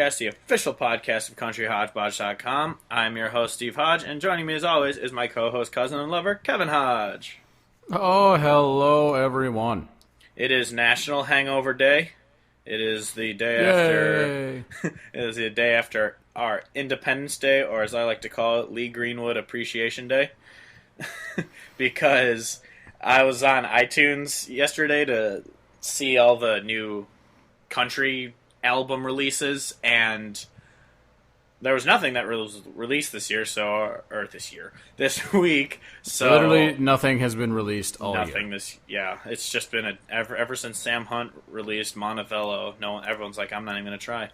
Podcast, the official podcast of CountryHodgepodge.com. I'm your host, Steve Hodge, and joining me as always is my co-host, cousin, and lover, Kevin Hodge. Oh, hello, everyone. It is National Hangover Day. It is the day Yay. after. It is the day after our Independence Day, or as I like to call it, Lee Greenwood Appreciation Day. Because I was on iTunes yesterday to see all the new country album releases, and there was nothing that was released this week. So literally nothing has been released all nothing year. it's just been ever since Sam Hunt released Montevello. Everyone's like, I'm not even gonna try.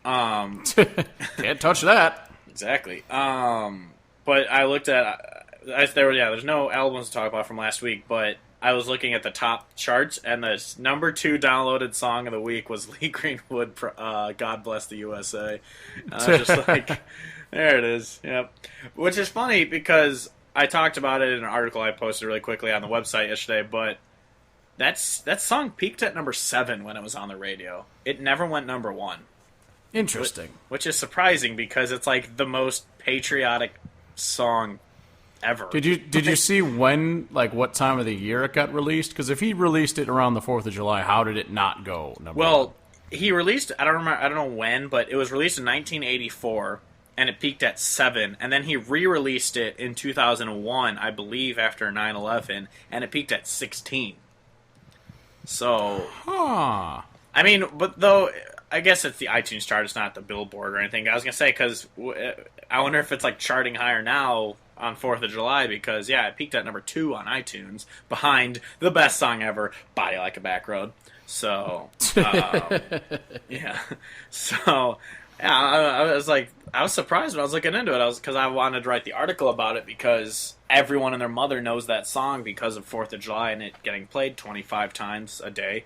Can't touch that. Exactly. But I looked at there's no albums to talk about from last week, but I was looking at the top charts, and the number 2 downloaded song of the week was Lee Greenwood, God Bless the USA. Just like, there it is. Yep. Which is funny because I talked about it in an article I posted really quickly on the website yesterday, but that song peaked at number 7 when it was on the radio. It never went number 1. Interesting. Which is surprising because it's like the most patriotic song ever. Did you see when, like, what time of the year it got released? Because if he released it around the 4th of July, how did it not go number 1? He released, I don't know when, but it was released in 1984, and it peaked at 7, and then he re-released it in 2001, I believe, after 9/11, and it peaked at 16. So, I mean, but though, I guess it's the iTunes chart, it's not the Billboard or anything. I was going to say, because I wonder if it's, like, charting higher now on 4th of July, because, it peaked at number 2 on iTunes, behind the best song ever, Body Like a Back Road. So, I was surprised when I was looking into it. Because I wanted to write the article about it, because everyone and their mother knows that song because of 4th of July and it getting played 25 times a day.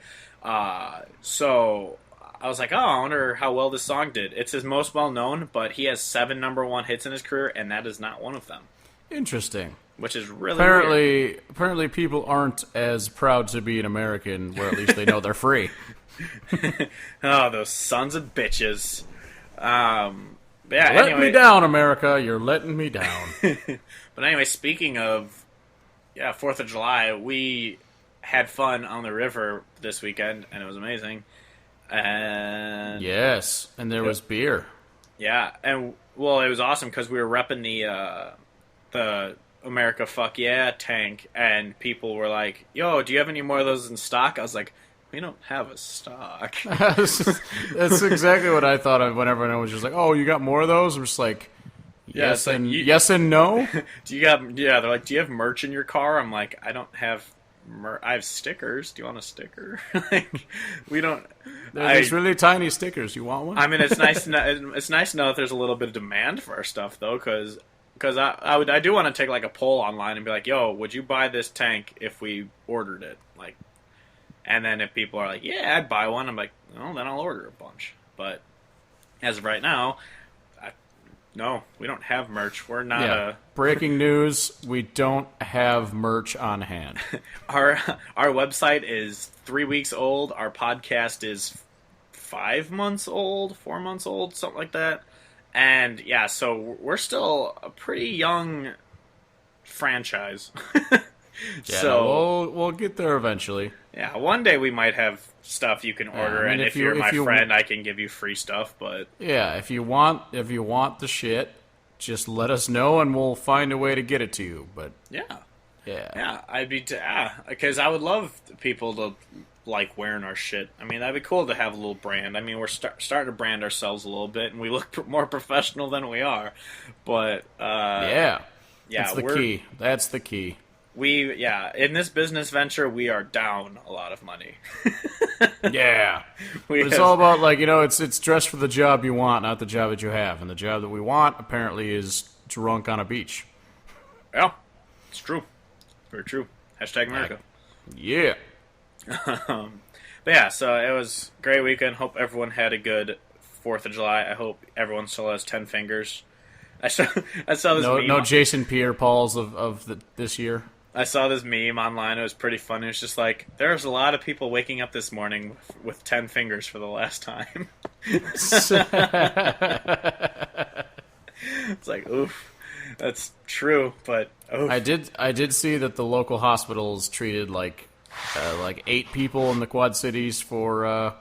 So I was like, I wonder how well this song did. It's his most well-known, but he has 7 number 1 hits in his career, and that is not one of them. Interesting. Which is really weird. Apparently people aren't as proud to be an American, where at least they know they're free. Oh, those sons of bitches. Let me down, America. You're letting me down. But anyway, speaking of 4th of July, we had fun on the river this weekend, and it was amazing. And yes, and there was beer. Yeah, and well, it was awesome because we were repping the America Fuck Yeah tank, and people were like, yo, do you have any more of those in stock? I was like, we don't have a stock. That's exactly what I thought of when everyone was just like, oh, you got more of those? I'm just like, yes, yes and no. They're like, do you have merch in your car? I'm like, I don't have I have stickers. Do you want a sticker? Like, we don't. There's really tiny stickers. You want one? I mean, it's nice to know that there's a little bit of demand for our stuff, though, because I do want to take like a poll online and be like, yo, would you buy this tank if we ordered it? Like, and then if people are like, yeah, I'd buy one, I'm like, well, then I'll order a bunch. But as of right now, no, we don't have merch. We're not breaking news, we don't have merch on hand. Our website is 3 weeks old. Our podcast is 5 months old, 4 months old, something like that. And, so we're still a pretty young franchise. So we'll get there eventually. Yeah, one day we might have stuff you can order, and if you're my friend, I can give you free stuff. But if you want the shit, just let us know, and we'll find a way to get it to you. But I'd be because I would love people to like wearing our shit. I mean, that'd be cool to have a little brand. I mean, we're starting to brand ourselves a little bit, and we look more professional than we are. But that's the key. That's the key. In this business venture, we are down a lot of money. It's all about, like, it's dress for the job you want, not the job that you have. And the job that we want, apparently, is drunk on a beach. Yeah, it's true. Very true. Hashtag America. Yeah. But so it was a great weekend. Hope everyone had a good 4th of July. I hope everyone still has 10 fingers. I saw this meme. No Jason Pierre-Pauls of this year. I saw this meme online. It was pretty funny. It was just like, there's a lot of people waking up this morning with 10 fingers for the last time. It's like, oof, that's true. But oof. I did see that the local hospitals treated like 8 people in the Quad Cities for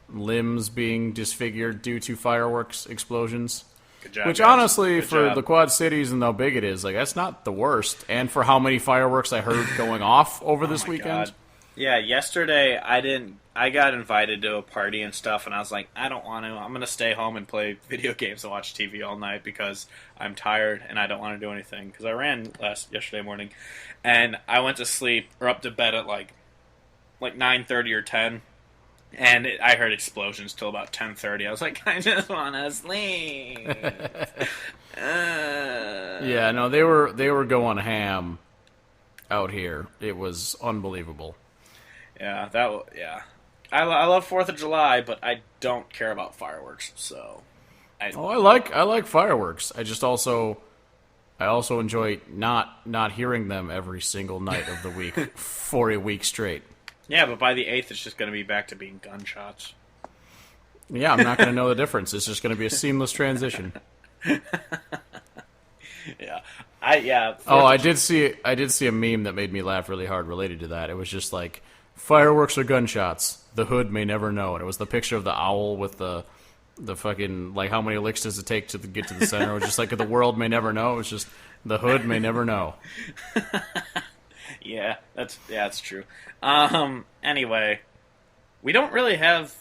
limbs being disfigured due to fireworks explosions. Good job, Which guys. honestly, Good for job. the Quad Cities and how big it is, like that's not the worst. And for how many fireworks I heard going off over this my weekend. God. Yeah, yesterday I got invited to a party and stuff, and I was like, I don't want to. I'm going to stay home and play video games and watch TV all night because I'm tired and I don't want to do anything. Because I ran yesterday morning, and I went to sleep or up to bed at like 9:30 or 10. And I heard explosions till about 10:30. I was like, I just want to sleep. Yeah, no, they were going ham out here. It was unbelievable. Yeah, I love 4th of July, but I don't care about fireworks. So, I like fireworks. I also enjoy not hearing them every single night of the week for a week straight. Yeah, but by the 8th, it's just going to be back to being gunshots. Yeah, I'm not going to know the difference. It's just going to be a seamless transition. Yeah. I did see a meme that made me laugh really hard related to that. It was just like, fireworks or gunshots, the hood may never know. And it was the picture of the owl with the fucking, like, how many licks does it take to get to the center? It was just like, the world may never know. It was just, the hood may never know. Yeah, that's true. Anyway, we don't really have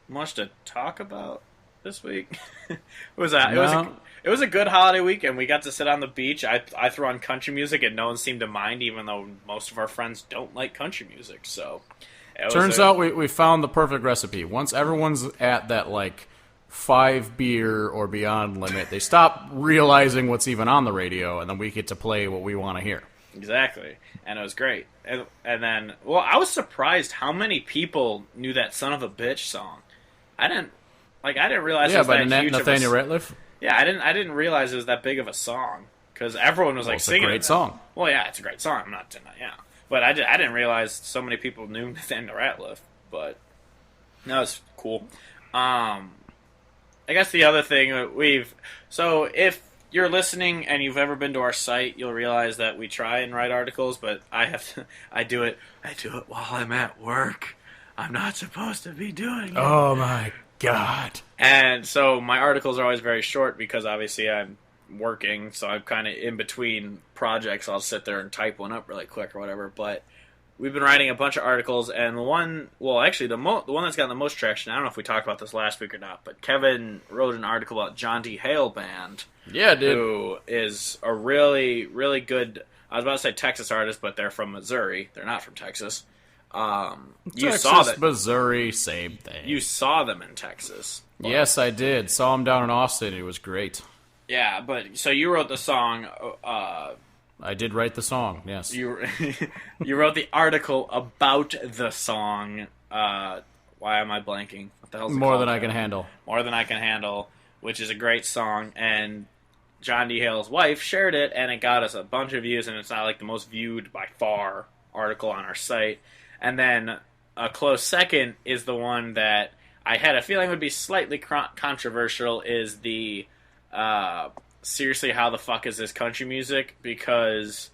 much to talk about this week. It was a good holiday week, and we got to sit on the beach. I threw on country music, and no one seemed to mind, even though most of our friends don't like country music. So, turns out we found the perfect recipe. Once everyone's at that like 5 beer or beyond limit, they stop realizing what's even on the radio, and then we get to play what we want to hear. Exactly, and it was great. And then, well, I was surprised how many people knew that "Son of a Bitch" song. I didn't realize. Yeah, it was by that huge Nathaniel Rateliff. Yeah, I didn't realize it was that big of a song because everyone was like singing. It's a great song. Well, yeah, it's a great song. I'm not denying. Yeah, but I didn't realize so many people knew Nathaniel Rateliff. But no, it's cool. I guess the other thing if you're listening and you've ever been to our site, you'll realize that we try and write articles, but I do it while I'm at work. I'm not supposed to be doing it. Oh my God. And so my articles are always very short because obviously I'm working, so I'm kind of in between projects. I'll sit there and type one up really quick or whatever, but we've been writing a bunch of articles, and the one that's gotten the most traction, I don't know if we talked about this last week or not, but Kevin wrote an article about John D. Hale Band. Yeah, dude. Who is a really, really good, I was about to say Texas artist, but they're from Missouri. They're not from Texas. Texas, Missouri, same thing. You saw them in Texas. Yes, I did. Saw them down in Austin. It was great. Yeah, but so you wrote the song. I did write the song. Yes. You wrote the article about the song. Why am I blanking? What the hell's it More called? Than I Can Handle. More Than I Can Handle, which is a great song, and John D. Hale's wife shared it, and it got us a bunch of views, and it's not like the most viewed by far article on our site. And then a close second is the one that I had a feeling would be slightly controversial, is the seriously, how the fuck is this country music? Because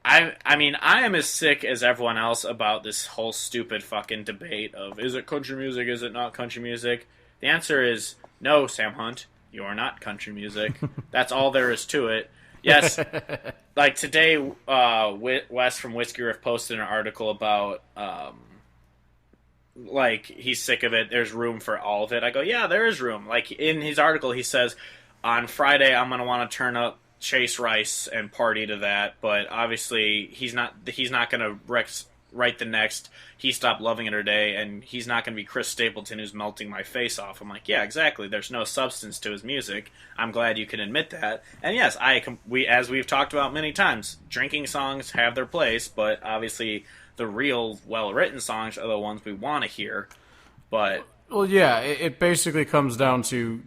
I am as sick as everyone else about this whole stupid fucking debate of, is it country music, is it not country music? The answer is no, Sam Hunt. You are not country music. That's all there is to it. Yes, like today, Wes from Whiskey Riff posted an article about, like, he's sick of it, there's room for all of it. I go, yeah, there is room. Like, in his article, he says, on Friday, I'm going to want to turn up Chase Rice and party to that, but obviously, he's not going to write the next He Stopped Loving It Today, and he's not going to be Chris Stapleton who's melting my face off. I'm like, yeah, exactly. There's no substance to his music. I'm glad you can admit that. And yes, as we've talked about many times, drinking songs have their place, but obviously the real well-written songs are the ones we want to hear. But well, yeah, it basically comes down to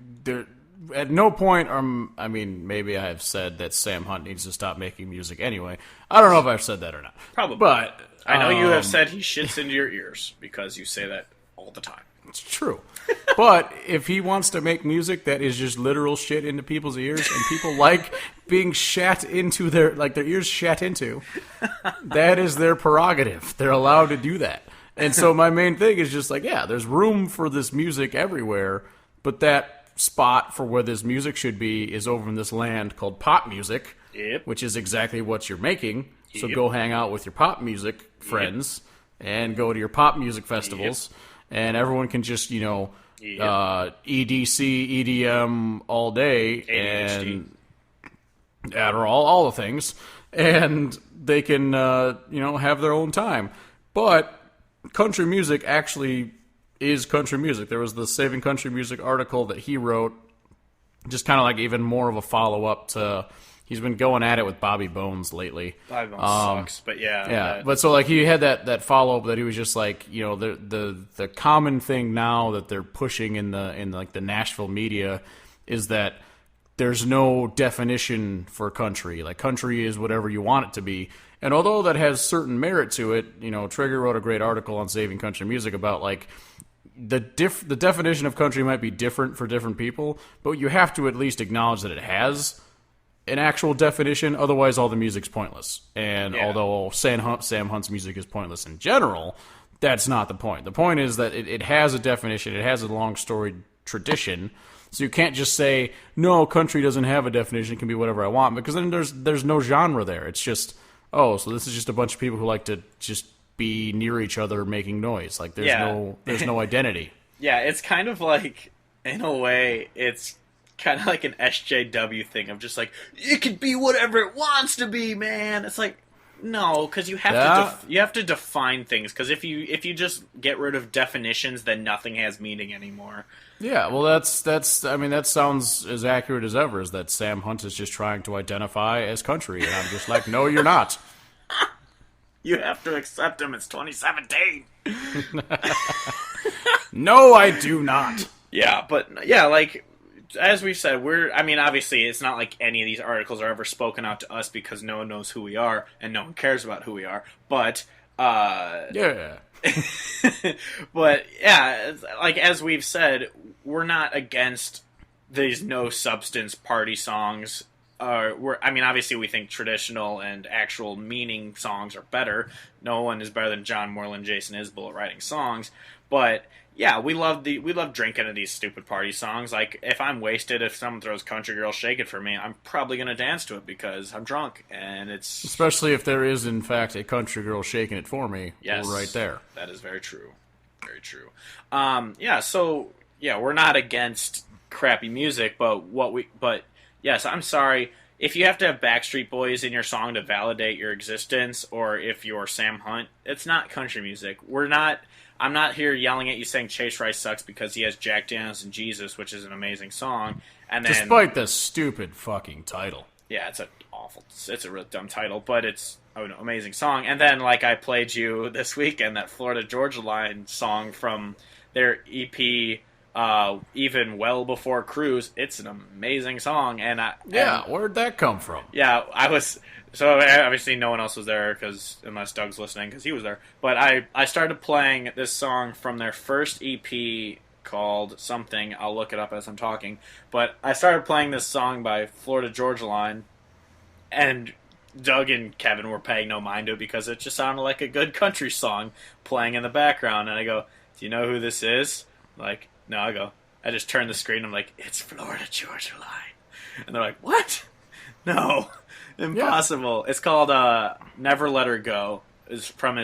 at no point, I mean, maybe I have said that Sam Hunt needs to stop making music anyway. I don't know if I've said that or not. Probably. But I know you have said he shits into your ears because you say that all the time. It's true. But if he wants to make music that is just literal shit into people's ears and people like being shat into their ears shat into, that is their prerogative. They're allowed to do that. And so my main thing is just like, yeah, there's room for this music everywhere, but that spot for where this music should be is over in this land called pop music, which is exactly what you're making. So go hang out with your pop music friends and go to your pop music festivals. And everyone can just, EDC, EDM all day, and Adderall, all the things, and they can, have their own time. But country music actually is country music. There was the Saving Country Music article that he wrote, just kind of like even more of a follow-up to... He's been going at it with Bobby Bones lately. Bobby Bones sucks, but yeah. Yeah, but so like he had that follow up that he was just like, the common thing now that they're pushing in the Nashville media is that there's no definition for country. Like country is whatever you want it to be. And although that has certain merit to it, Trigger wrote a great article on Saving Country Music about like the definition of country might be different for different people, but you have to at least acknowledge that it has an actual definition, otherwise all the music's pointless. And although Sam Hunt's music is pointless in general, that's not the point. The point is that it has a definition, it has a long storied tradition, so you can't just say, no, country doesn't have a definition, it can be whatever I want, because then there's no genre there. It's just, so this is just a bunch of people who like to just be near each other making noise. Like there's no identity. Yeah, it's kind of like, in a way, it's kind of like an SJW thing of just like, it could be whatever it wants to be, man. It's like, no, because you have to define things. Because if you just get rid of definitions, then nothing has meaning anymore. Yeah, well, that's. I mean, that sounds as accurate as ever. Is that Sam Hunt is just trying to identify as country, and I'm just like, no, you're not. You have to accept him. It's 2017. No, I do not. Yeah, but yeah, like. As we've said, obviously, it's not like any of these articles are ever spoken out to us because no one knows who we are and no one cares about who we are. But, yeah. But, yeah, like, as we've said, we're not against these no-substance party songs. Obviously, we think traditional and actual meaning songs are better. No one is better than John Moreland, Jason Isbell at writing songs. But... yeah, we love drinking to these stupid party songs. Like, if I'm wasted, if someone throws Country Girl Shake It for me, I'm probably going to dance to it because I'm drunk, and it's... Especially if there is, in fact, a country girl shaking it for me. Yes. Right there. That is very true. Very true. We're not against crappy music, but yes, I'm sorry. If you have to have Backstreet Boys in your song to validate your existence, or if you're Sam Hunt, it's not country music. I'm not here yelling at you saying Chase Rice sucks because he has Jack Daniels and Jesus, which is an amazing song. And then, despite the stupid fucking title. Yeah, it's a real dumb title, but it's an amazing song. And then, like I played you this weekend, that Florida Georgia Line song from their EP, even well before Cruise. It's an amazing song. Where'd that come from? Yeah, So obviously no one else was there unless Doug's listening because he was there. But I started playing this song from their first EP called something. I'll look it up as I'm talking. But I started playing this song by Florida Georgia Line, and Doug and Kevin were paying no mind to it because it just sounded like a good country song playing in the background. And I go, do you know who this is? Like, no. I just turned the screen. I'm like, it's Florida Georgia Line. And they're like, what? No. Impossible. Yeah. It's called Never Let Her Go. Is from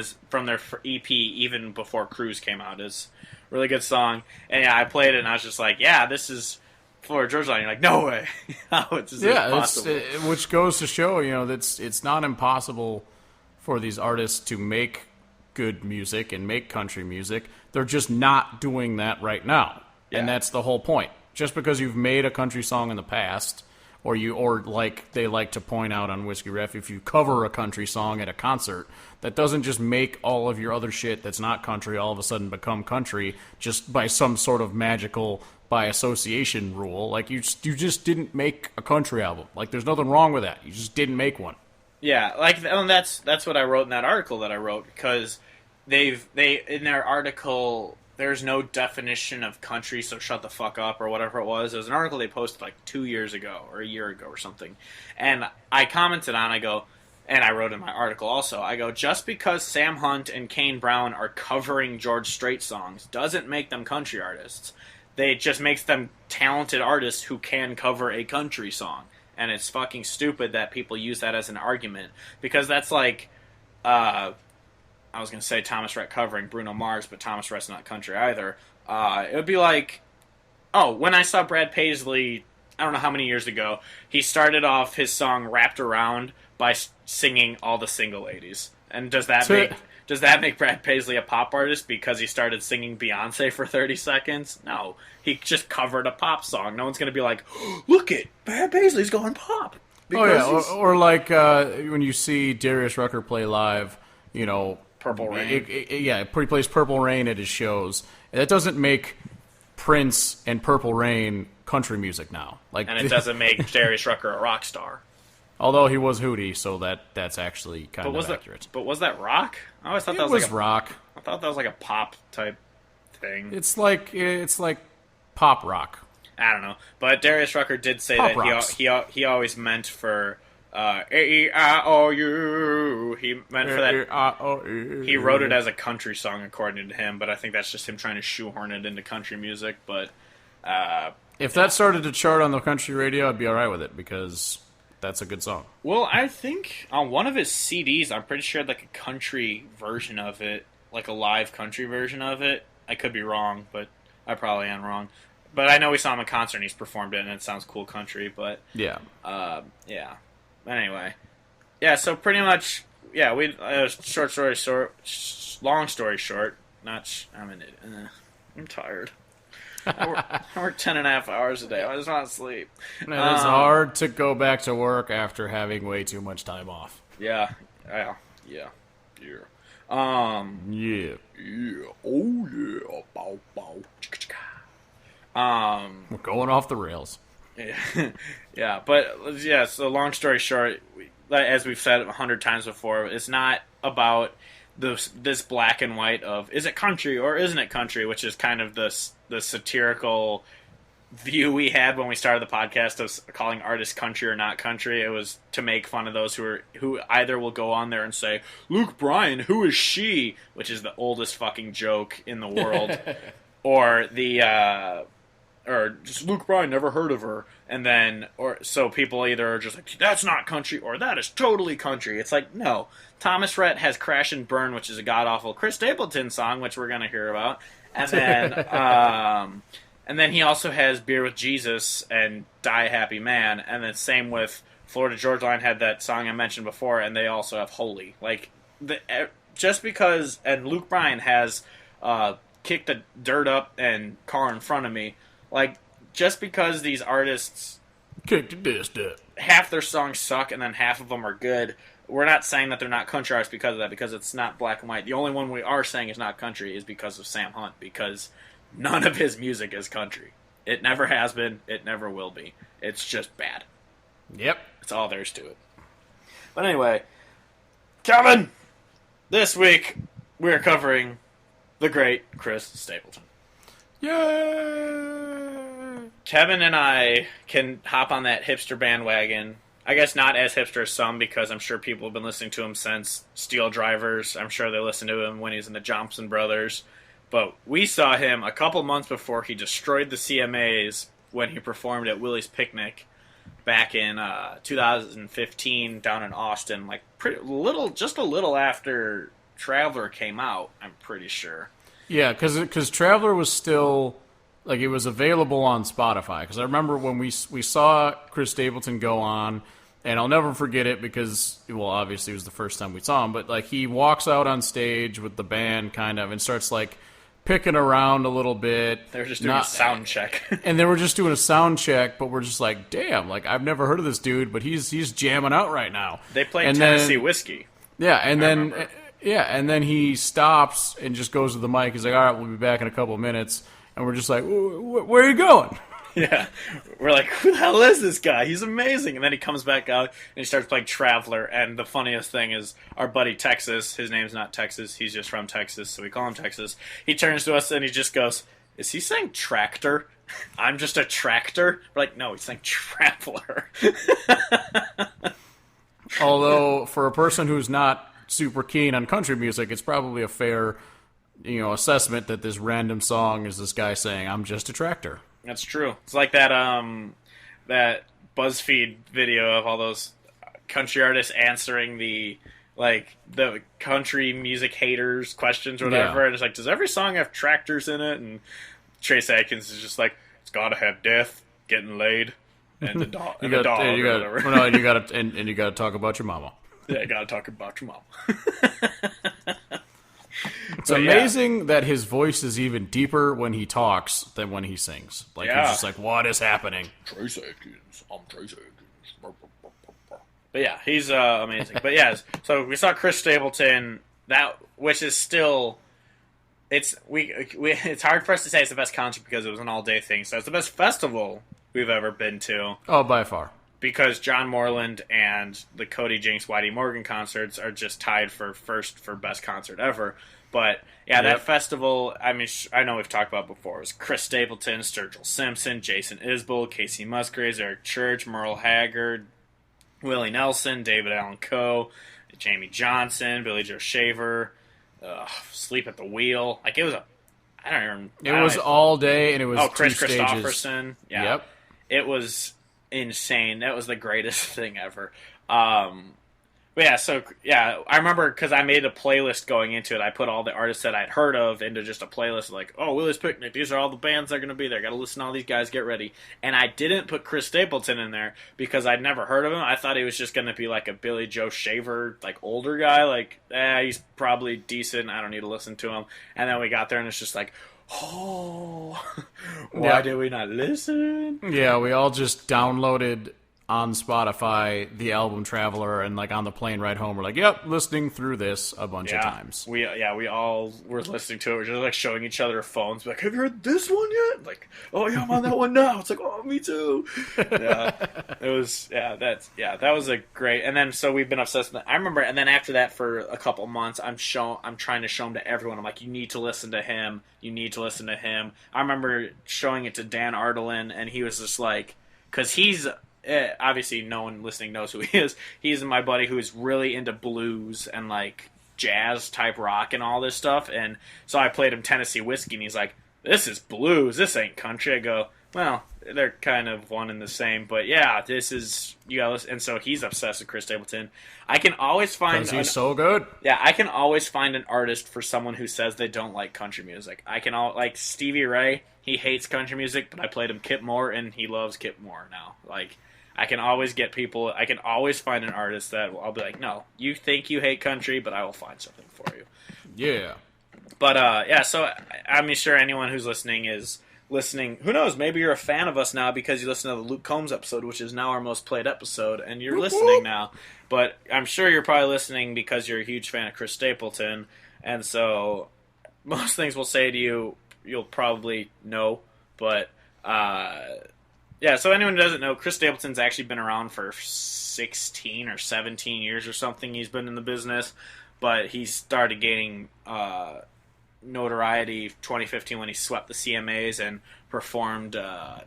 their EP even before Cruise came out. It's a really good song. And yeah, I played it and I was just like, yeah, this is Florida Georgia Line. You're like, no way. It's impossible. Which goes to show, that it's not impossible for these artists to make good music and make country music. They're just not doing that right now. Yeah. And that's the whole point. Just because you've made a country song in the past, or like they like to point out on Whiskey Riff, if you cover a country song at a concert, that doesn't just make all of your other shit that's not country all of a sudden become country just by some sort of magical by association rule. Like, you just didn't make a country album. Like, there's nothing wrong with that. You just didn't make one. Yeah, like, and that's what I wrote in that article that I wrote, because they in their article, there's no definition of country, so shut the fuck up, or whatever it was. It was an article they posted like 2 years ago or a year ago or something, and I commented on. I go, and I wrote in my article also. I go, just because Sam Hunt and Kane Brown are covering George Strait songs doesn't make them country artists. It just makes them talented artists who can cover a country song. And it's fucking stupid that people use that as an argument. Because that's like, I was going to say Thomas Rhett covering Bruno Mars, but Thomas Rhett's not country either. It would be like, when I saw Brad Paisley, I don't know how many years ago, he started off his song Wrapped Around by singing All the Single Ladies. And does that make Brad Paisley a pop artist because he started singing Beyonce for 30 seconds? No. He just covered a pop song. No one's going to be like, look it, Brad Paisley's going pop. Or like when you see Darius Rucker play live, Purple Rain. He plays Purple Rain at his shows. That doesn't make Prince and Purple Rain country music now. And it doesn't make Darius Rucker a rock star. Although he was Hootie, so that's actually kind of accurate. But was that rock? I always thought that was rock. I thought that was like a pop type thing. It's like pop rock. I don't know, but Darius Rucker did say pop that he always meant for A-E-I-O-U. He meant for that. He wrote it as a country song, according to him, but I think that's just him trying to shoehorn it into country music. But if that started to chart on the country radio, I'd be all right with it because that's a good song. Well, I think on one of his CDs, I'm pretty sure like a country version of it, like a live country version of it. I could be wrong, but I probably am wrong. But I know we saw him in concert and he's performed it, and it sounds cool country. But yeah. But anyway, yeah. So pretty much, yeah. Long story short. I'm tired. I work 10.5 hours a day. I just want to sleep. And it's hard to go back to work after having way too much time off. Yeah. Yeah. Oh yeah. Bow bow. We're going off the rails. Yeah, but yeah. So long story short, as we've said 100 times before, it's not about this black and white of is it country or isn't it country, which is kind of the satirical view we had when we started the podcast of calling artists country or not country. It was to make fun of those who either will go on there and say, Luke Bryan, who is she? Which is the oldest fucking joke in the world. or just Luke Bryan, never heard of her. And then, so people either are just like, that's not country, or that is totally country. It's like, no. Thomas Rhett has Crash and Burn, which is a god-awful Chris Stapleton song, which we're going to hear about. And then, and then he also has Beer with Jesus and Die a Happy Man. And then same with Florida Georgia Line had that song I mentioned before, and they also have Holy. Like, just because, and Luke Bryan has Kick the Dirt Up and Car in Front of Me, like, just because these artists kick the dust up, half their songs suck and then half of them are good, we're not saying that they're not country artists because of that, because it's not black and white. The only one we are saying is not country is because of Sam Hunt, because none of his music is country. It never has been. It never will be. It's just bad. Yep. That's all there is to it. But anyway, Kevin, this week we're covering the great Chris Stapleton. Yay! Kevin and I can hop on that hipster bandwagon. I guess not as hipster as some, because I'm sure people have been listening to him since Steel Drivers. I'm sure they listened to him when he's in the Johnson Brothers. But we saw him a couple months before he destroyed the CMAs when he performed at Willie's Picnic back in 2015 down in Austin. Like just a little after Traveler came out, I'm pretty sure. Yeah, because Traveler was still, like, it was available on Spotify. Because I remember when we saw Chris Stapleton go on, and I'll never forget it because, well, obviously it was the first time we saw him, but, like, he walks out on stage with the band, kind of, and starts, like, picking around a little bit. They were just doing a sound check. And they were just doing a sound check, but we're just like, damn, like, I've never heard of this dude, but he's jamming out right now. They played Tennessee Whiskey. Yeah, and then he stops and just goes to the mic. He's like, all right, we'll be back in a couple of minutes. and we're just like, where are you going? Yeah, we're like, who the hell is this guy? He's amazing. And then he comes back out and he starts playing Traveler. And the funniest thing is our buddy Texas, his name's not Texas, he's just from Texas, so we call him Texas. He turns to us and he just goes, is he saying tractor? I'm just a tractor? We're like, no, he's saying Traveler. Although, for a person who's not super keen on country music, it's probably a fair, assessment that this random song is this guy saying, I'm just a tractor. That's true. It's like that that BuzzFeed video of all those country artists answering the country music haters questions or whatever. Yeah. And it's like, does every song have tractors in it? And Trace Adkins is just like, it's gotta have death, getting laid, and the dog, and you gotta talk about your mama. Yeah, you gotta talk about your mama. It's amazing that his voice is even deeper when he talks than when he sings. He's just like, what is happening? Trace Adkins. I'm Trace Adkins. But yeah, he's amazing. But yeah, so we saw Chris Stapleton, which is still, it's hard for us to say it's the best concert because it was an all-day thing. So it's the best festival we've ever been to. Oh, by far. Because John Moreland and the Cody Jinks Whitey Morgan concerts are just tied for first for best concert ever. But yeah, that festival, I mean, I know we've talked about before. It was Chris Stapleton, Sturgill Simpson, Jason Isbell, Casey Musgraves, Eric Church, Merle Haggard, Willie Nelson, David Allen Coe, Jamie Johnson, Billy Joe Shaver, Sleep at the Wheel. Like, it was all day, and it was Chris Christopherson. Yeah. Yep. It was insane. That was the greatest thing ever. But I remember because I made a playlist going into it. I put all the artists that I'd heard of into just a playlist like, Willie's Picnic, these are all the bands that are going to be there. Got to listen to all these guys, get ready. And I didn't put Chris Stapleton in there because I'd never heard of him. I thought he was just going to be like a Billy Joe Shaver, like older guy. Like, he's probably decent. I don't need to listen to him. And then we got there and it's just like, why did we not listen? Yeah, we all just downloaded on Spotify the album Traveler, and like on the plane ride home, we're like, yep, listening through this a bunch of times. We all were listening to it. We're just like showing each other our phones. Like, have you heard this one yet? Like, oh yeah, I'm on that one now. It's like, oh, me too. Yeah, that was a great. And then so we've been obsessed with that. I remember, and then after that for a couple months, I'm trying to show him to everyone. I'm like, you need to listen to him. You need to listen to him. I remember showing it to Dan Ardelin, and he was just like, because he's. Obviously, no one listening knows who he is. He's my buddy who is really into blues and like jazz type rock and all this stuff. And so I played him Tennessee Whiskey, and he's like, "This is blues. This ain't country." I go, "Well, they're kind of one and the same, but yeah, this is you gotta listen." And so he's obsessed with Chris Stapleton. I can always find he's so good. Yeah, I can always find an artist for someone who says they don't like country music. Like Stevie Ray. He hates country music, but I played him Kip Moore, and he loves Kip Moore now. Like. I can always get people, I can always find an artist that I'll be like, no, you think you hate country, but I will find something for you. Yeah. But, so I'm sure anyone who's listening is listening. Who knows, maybe you're a fan of us now because you listened to the Luke Combs episode, which is now our most played episode, and you're listening now. But I'm sure you're probably listening because you're a huge fan of Chris Stapleton, and so most things we'll say to you, you'll probably know, but... Yeah, so anyone who doesn't know, Chris Stapleton's actually been around for 16 or 17 years or something. He's been in the business, but he started gaining notoriety 2015 when he swept the CMAs and performed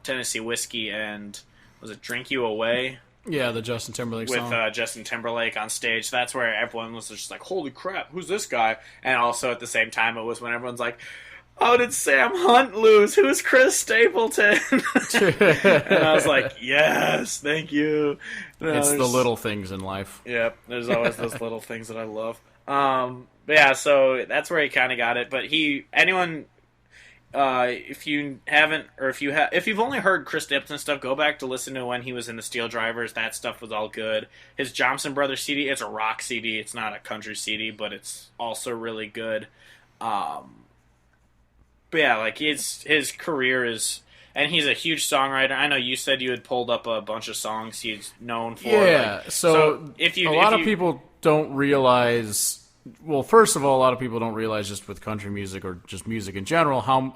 Tennessee Whiskey and, was it Drink You Away? Yeah, the Justin Timberlake song. With Justin Timberlake on stage. That's where everyone was just like, holy crap, who's this guy? And also at the same time, it was when everyone's like, how did Sam Hunt lose? Who's Chris Stapleton? And I was like, yes, thank you. It's the little things in life. Yep, there's always those little things that I love. But yeah, so that's where he kind of got it. But if you haven't, or if you've only heard Chris Stapleton stuff, go back to listen to when he was in the Steel Drivers. That stuff was all good. His Johnson Brothers CD, it's a rock CD. It's not a country CD, but it's also really good. But yeah, like his career is, and he's a huge songwriter. I know you said you had pulled up a bunch of songs he's known for. Yeah, like, so a lot of people don't realize. Well, first of all, a lot of people don't realize just with country music or just music in general how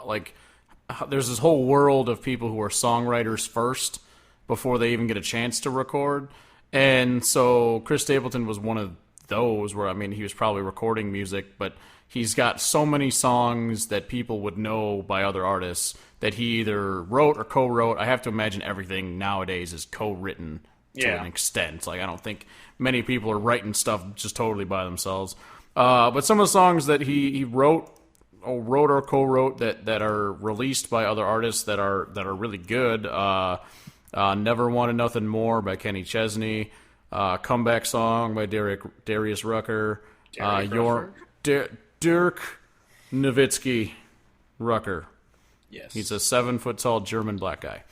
there's this whole world of people who are songwriters first before they even get a chance to record. And so Chris Stapleton was one of those where, I mean, he was probably recording music, but he's got so many songs that people would know by other artists that he either wrote or co-wrote. I have to imagine everything nowadays is co-written to an extent. Like, I don't think many people are writing stuff just totally by themselves. But some of the songs that he wrote or co-wrote that are released by other artists that are really good. Never Wanted Nothing More by Kenny Chesney. Comeback Song by Darius Rucker. Dirk Nowitzki Rucker. Yes. He's a 7-foot-tall German black guy.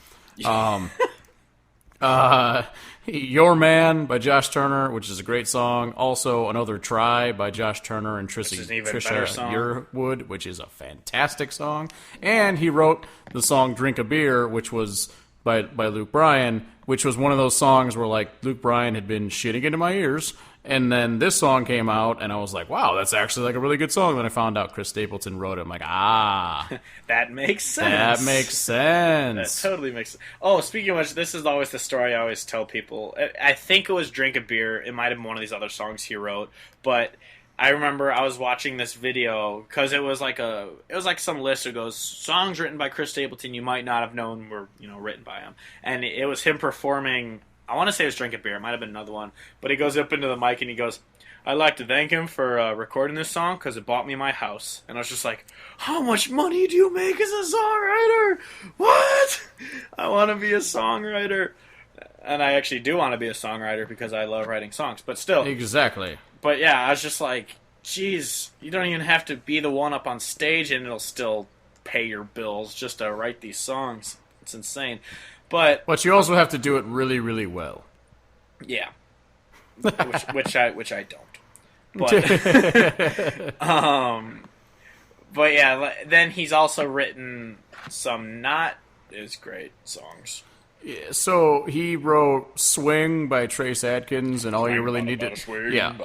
Your Man by Josh Turner, which is a great song. Also, Another Try by Josh Turner and Trisha Yearwood, which is a fantastic song. And he wrote the song Drink a Beer, which was by Luke Bryan, which was one of those songs where, like, Luke Bryan had been shitting into my ears. And then this song came out, and I was like, wow, that's actually like a really good song. Then I found out Chris Stapleton wrote it. I'm like, that makes sense. That makes sense. That totally makes sense. Oh, speaking of which, this is always the story I always tell people. I think it was Drink a Beer. It might have been one of these other songs he wrote. But I remember I was watching this video, because it was like some list that goes, songs written by Chris Stapleton you might not have known were, written by him. And it was him performing... I want to say it was Drink a Beer. It might have been another one. But he goes up into the mic and he goes, I'd like to thank him for recording this song because it bought me my house. And I was just like, how much money do you make as a songwriter? What? I want to be a songwriter. And I actually do want to be a songwriter because I love writing songs. But still. Exactly. But yeah, I was just like, geez, you don't even have to be the one up on stage and it'll still pay your bills just to write these songs. It's insane. But you also have to do it really, really well. Yeah, which I don't. But but yeah, then he's also written some not as great songs. Yeah, so he wrote "Swing" by Trace Adkins, and all you really need to swing. Yeah,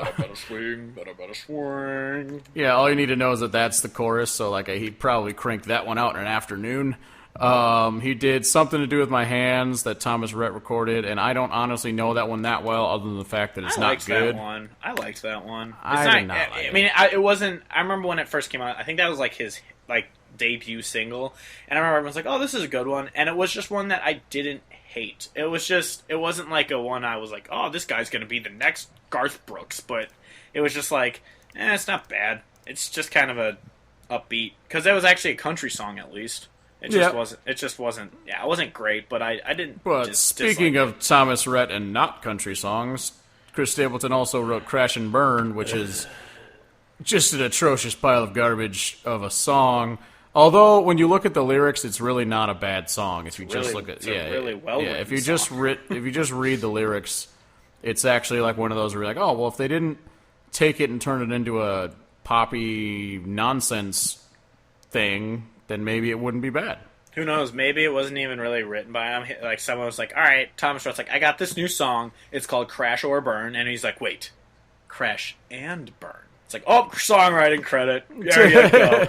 all you need to know is that that's the chorus. So like he probably cranked that one out in an afternoon. He did Something to Do with My Hands that Thomas Rhett recorded, and I don't honestly know that one that well, other than the fact that it's not good. I liked that one. It wasn't. I remember when it first came out. I think that was like his debut single, and I remember everyone's like, "Oh, this is a good one," and it was just one that I didn't hate. It wasn't like a one I was like, "Oh, this guy's gonna be the next Garth Brooks," but it was just like, it's not bad. It's just kind of a upbeat, because it was actually a country song at least. It just wasn't. Yeah, it wasn't great, but I didn't. But speaking of Thomas Rhett and not country songs, Chris Stapleton also wrote "Crash and Burn," which is just an atrocious pile of garbage of a song. Although when you look at the lyrics, it's really not a bad song. If you just look at if you just read the lyrics, it's actually like one of those where you're like, oh well, if they didn't take it and turn it into a poppy nonsense thing, then maybe it wouldn't be bad. Who knows? Maybe it wasn't even really written by him. Like, someone was like, all right, Thomas Rhett's like, I got this new song. It's called Crash or Burn. And he's like, wait, Crash and Burn. It's like, oh, songwriting credit. There you go.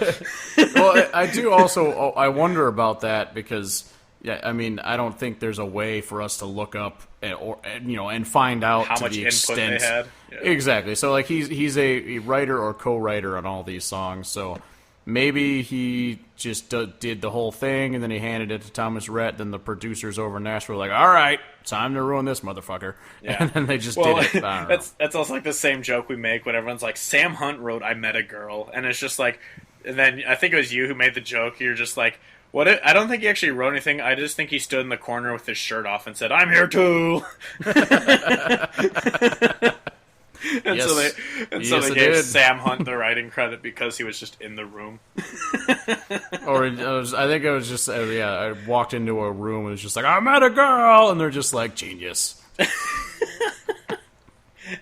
Well, I do also, I wonder about that because, yeah, I mean, I don't think there's a way for us to look up and find out how to much the input extent. they had. Yeah. Exactly. So, like, he's a writer or co-writer on all these songs, so maybe he just did the whole thing, and then he handed it to Thomas Rhett. Then the producers over in Nashville were like, all right, time to ruin this motherfucker. Yeah. And then they just did it. I don't know. That's also like the same joke we make when everyone's like, Sam Hunt wrote I Met a Girl. And it's just like, and then I think it was you who made the joke. You're just like, I don't think he actually wrote anything. I just think he stood in the corner with his shirt off and said, I'm here too. And so they gave Sam Hunt the writing credit because he was just in the room. I think it was just, I walked into a room and it was just like, I met a girl, and they're just like, genius.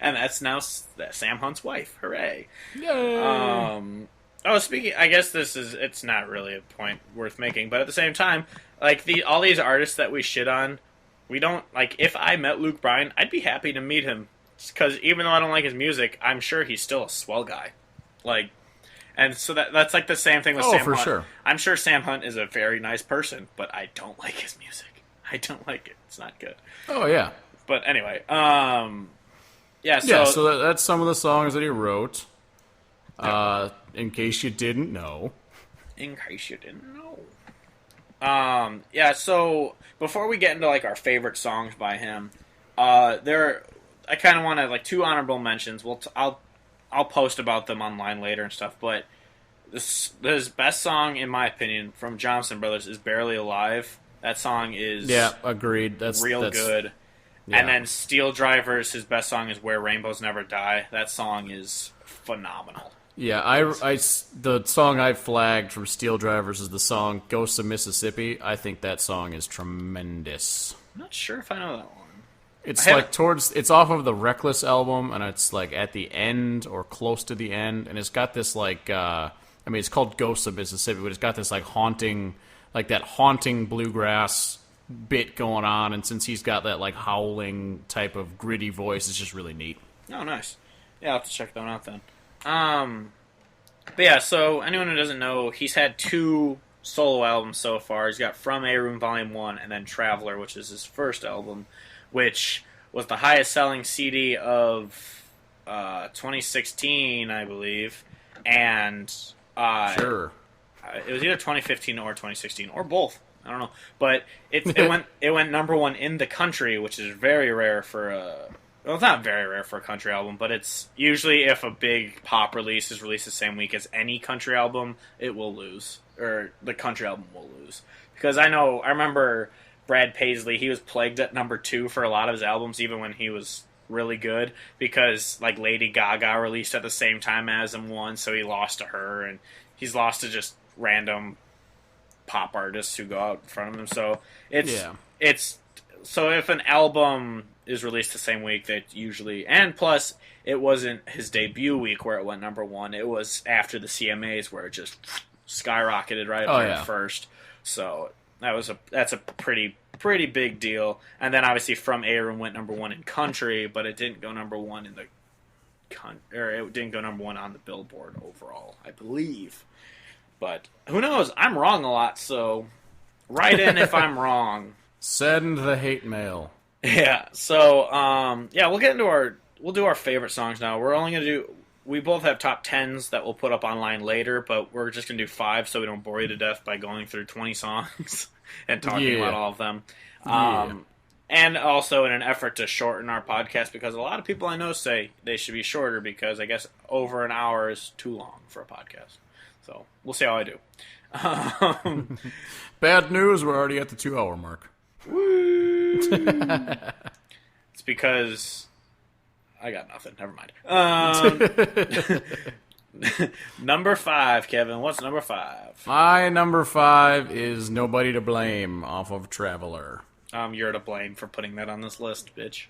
And that's now Sam Hunt's wife. Hooray. Yay. Speaking, I guess it's not really a point worth making, but at the same time, like all these artists that we shit on, we don't, like, if I met Luke Bryan, I'd be happy to meet him. Because even though I don't like his music, I'm sure he's still a swell guy. Like, And so that's like the same thing with Oh, Sam for Hunt. sure. I'm sure Sam Hunt is a very nice person, but I don't like his music. I don't like it. It's not good. Oh, yeah. But anyway, So that's some of the songs that he wrote. In case you didn't know. In case you didn't know. So before we get into like our favorite songs by him, I kind of want to like 2 honorable mentions. I'll post about them online later and stuff, but his best song, in my opinion, from Johnson Brothers is "Barely Alive." That song is agreed. That's good. Yeah. And then Steel Drivers, his best song is "Where Rainbows Never Die." That song is phenomenal. Yeah, the song I flagged from Steel Drivers is the song "Ghosts of Mississippi." I think that song is tremendous. I'm not sure if I know that one. It's it's off of the Reckless album, and it's like at the end or close to the end, and it's got this like, it's called Ghosts of Mississippi, but it's got this like haunting bluegrass bit going on, and since he's got that like howling type of gritty voice, it's just really neat. Oh, nice. Yeah, I'll have to check that one out then. But yeah, so anyone who doesn't know, he's had 2 solo albums so far. He's got From A Room Volume 1 and then Traveler, which is his first album, which was the highest selling CD of 2016, I believe. And sure. It was either 2015 or 2016 or both. I don't know. But it went number 1 in the country, which is very rare for well, it's not very rare for a country album, but it's usually if a big pop release is released the same week as any country album, it will lose. Or the country album will lose. Because I remember Brad Paisley, he was plagued at number 2 for a lot of his albums, even when he was really good, because like Lady Gaga released at the same time as him once, so he lost to her, and he's lost to just random pop artists who go out in front of him. So so if an album is released the same week, that usually, and plus it wasn't his debut week where it went number 1. It was after the CMAs where it just skyrocketed right up there first. So that's a pretty big deal. And then obviously From A Room went number 1 in country, but it didn't go number 1 in it didn't go number 1 on the Billboard overall, I believe. But who knows? I'm wrong a lot, so write in if I'm wrong. Send the hate mail. Yeah. So we'll do our favorite songs now. We're only gonna we both have top 10s that we'll put up online later, but we're just gonna do 5 so we don't bore you to death by going through 20 songs and talking about all of them. And also in an effort to shorten our podcast, because a lot of people I know say they should be shorter because I guess over an hour is too long for a podcast. So we'll see how I do. Bad news, we're already at the 2-hour mark. Woo! It's because I got nothing. Never mind. Number 5, Kevin. What's number 5? My number 5 is Nobody to Blame off of Traveler. You're to blame for putting that on this list, bitch.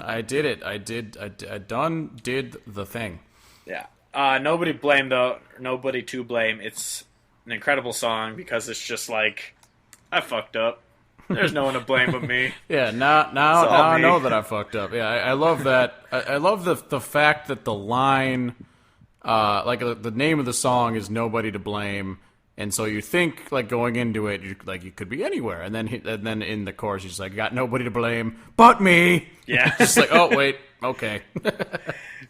I did it. I did the thing. Yeah. Nobody to blame. It's an incredible song because it's just like, I fucked up. There's no one to blame but me. Yeah, now I know that I fucked up. Yeah, I love that. I love the fact that the line, the name of the song is Nobody to Blame, and so you think like going into it, you could be anywhere, and then in the chorus, he's like, got nobody to blame but me. Yeah, it's like, oh wait, okay.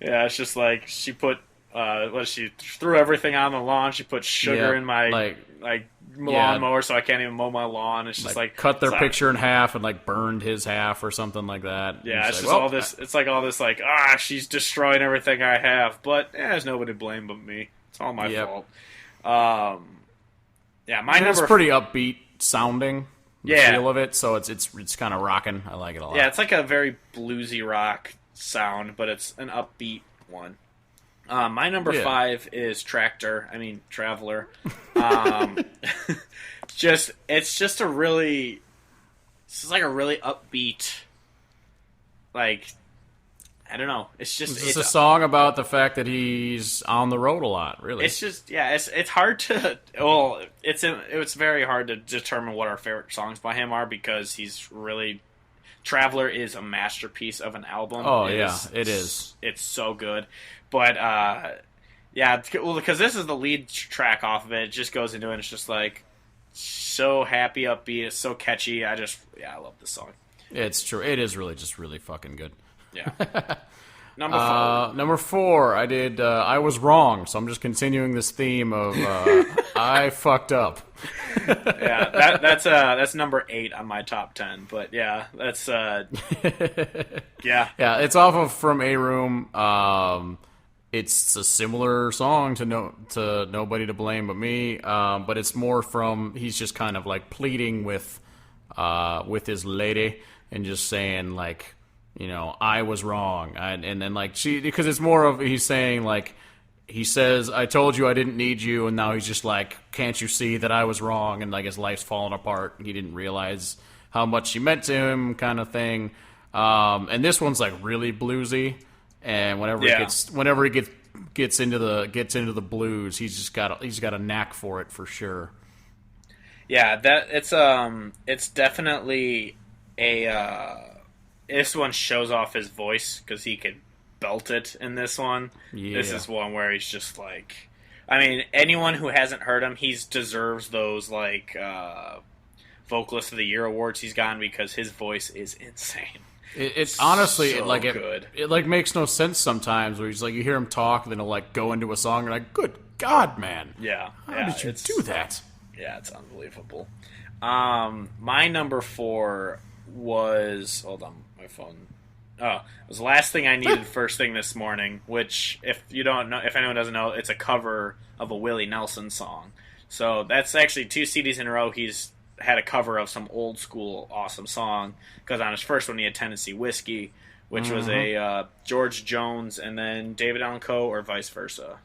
Yeah, it's just like she put, she threw everything on the lawn. She put sugar in my lawnmower, so I can't even mow my lawn. It's just like cut their picture in half and like burned his half or something like that. Yeah, it's just all this. It's like all this, like she's destroying everything I have, but there's nobody to blame but me. It's all my fault. Yeah, my number. It's pretty upbeat sounding. The feel of it, so it's kind of rocking. I like it a lot. Yeah, it's like a very bluesy rock sound, but it's an upbeat one. My number 5 is Traveler. It's just a really upbeat, like, I don't know. It's a song about the fact that he's on the road a lot. Really, it's just it's hard to it's very hard to determine what our favorite songs by him are because he's really. Traveler is a masterpiece of an album. Oh, it is. It's so good. But, Yeah, well, because this is the lead track off of it. It just goes into it, and it's just like so happy, upbeat. It's so catchy. I love this song. It's true. It is really just really fucking good. Yeah. Number 4, I did. I was wrong, so I'm just continuing this theme of I fucked up. Yeah, that's number 8 on my top 10. But yeah, that's yeah. It's off of From A Room. It's a similar song to Nobody to Blame But Me, but it's more from he's just kind of like pleading with his lady and just saying like, you know, I was wrong, and then like because it's more of he's saying like he says I told you I didn't need you, and now he's just like, can't you see that I was wrong, and like his life's falling apart, he didn't realize how much she meant to him, kind of thing. And this one's like really bluesy. And whenever he gets into the blues, he's got a knack for it for sure. Yeah, that it's definitely a. This one shows off his voice because he could belt it in this one. Yeah. This is one where he's just like, I mean, anyone who hasn't heard him, he deserves those like Vocalist of the Year awards he's gotten because his voice is insane. It honestly, so good. It like makes no sense sometimes. Where he's like, you hear him talk, and then he'll like go into a song, and you're like, good God, man! Yeah, how did you do that? Yeah, it's unbelievable. My number 4 was my phone. Oh, it was the Last Thing I Needed, First Thing This Morning. Which, if anyone doesn't know, it's a cover of a Willie Nelson song. So that's actually 2 CDs in a row. He's had a cover of some old school awesome song, because on his first one he had Tennessee Whiskey, which was a George Jones and then David Allan Coe, or vice versa.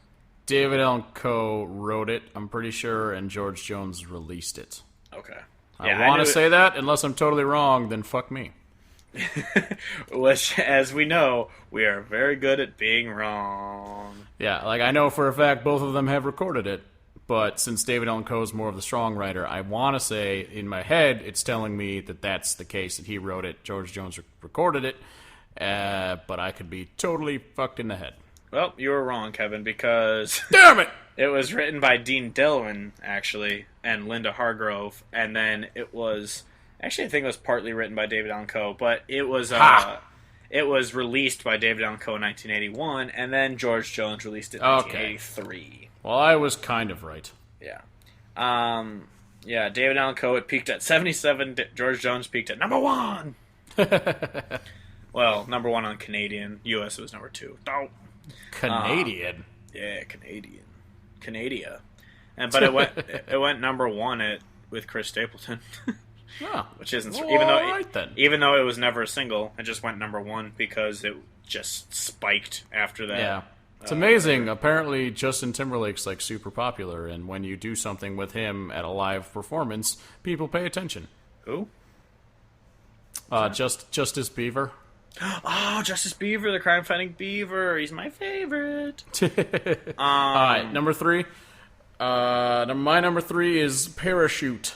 David Allan Coe wrote it, I'm pretty sure, and George Jones released it. Okay. Yeah, I want to say that, unless I'm totally wrong, then fuck me. Which, as we know, we are very good at being wrong. Yeah, like I know for a fact both of them have recorded it. But since David Allan Coe is more of the songwriter, I want to say, in my head, it's telling me that that's the case, that he wrote it, George Jones recorded it, but I could be totally fucked in the head. Well, you were wrong, Kevin, because... Damn it! It was written by Dean Dillon, actually, and Linda Hargrove, and then it was... Actually, I think it was partly written by David Allan Coe, but it was... It was released by David Allan Coe in 1981, and then George Jones released it in 1983. Well, I was kind of right. Yeah. David Allan Coe, it peaked at 77. George Jones peaked at number 1. Well, number 1 on Canadian. US was number 2. Oh. Canadian? Yeah, Canadian. Canada. But it went number 1 with Chris Stapleton. Oh. Which isn't... Well, even though it was never a single, it just went number 1 because it just spiked after that. Yeah. It's amazing. Apparently, Justin Timberlake's like super popular, and when you do something with him at a live performance, people pay attention. Who? Justice Beaver. Oh, Justice Beaver, the crime-fighting beaver. He's my favorite. All right, number 3. My number 3 is Parachute,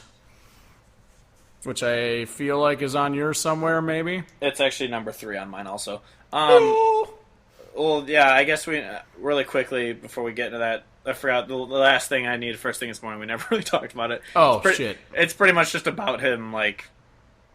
which I feel like is on yours somewhere, maybe. It's actually number 3 on mine also. Well, yeah, I guess we, really quickly, before we get into that, I forgot the last thing I needed first thing this morning. We never really talked about it. Oh, shit. It's pretty much just about him, like,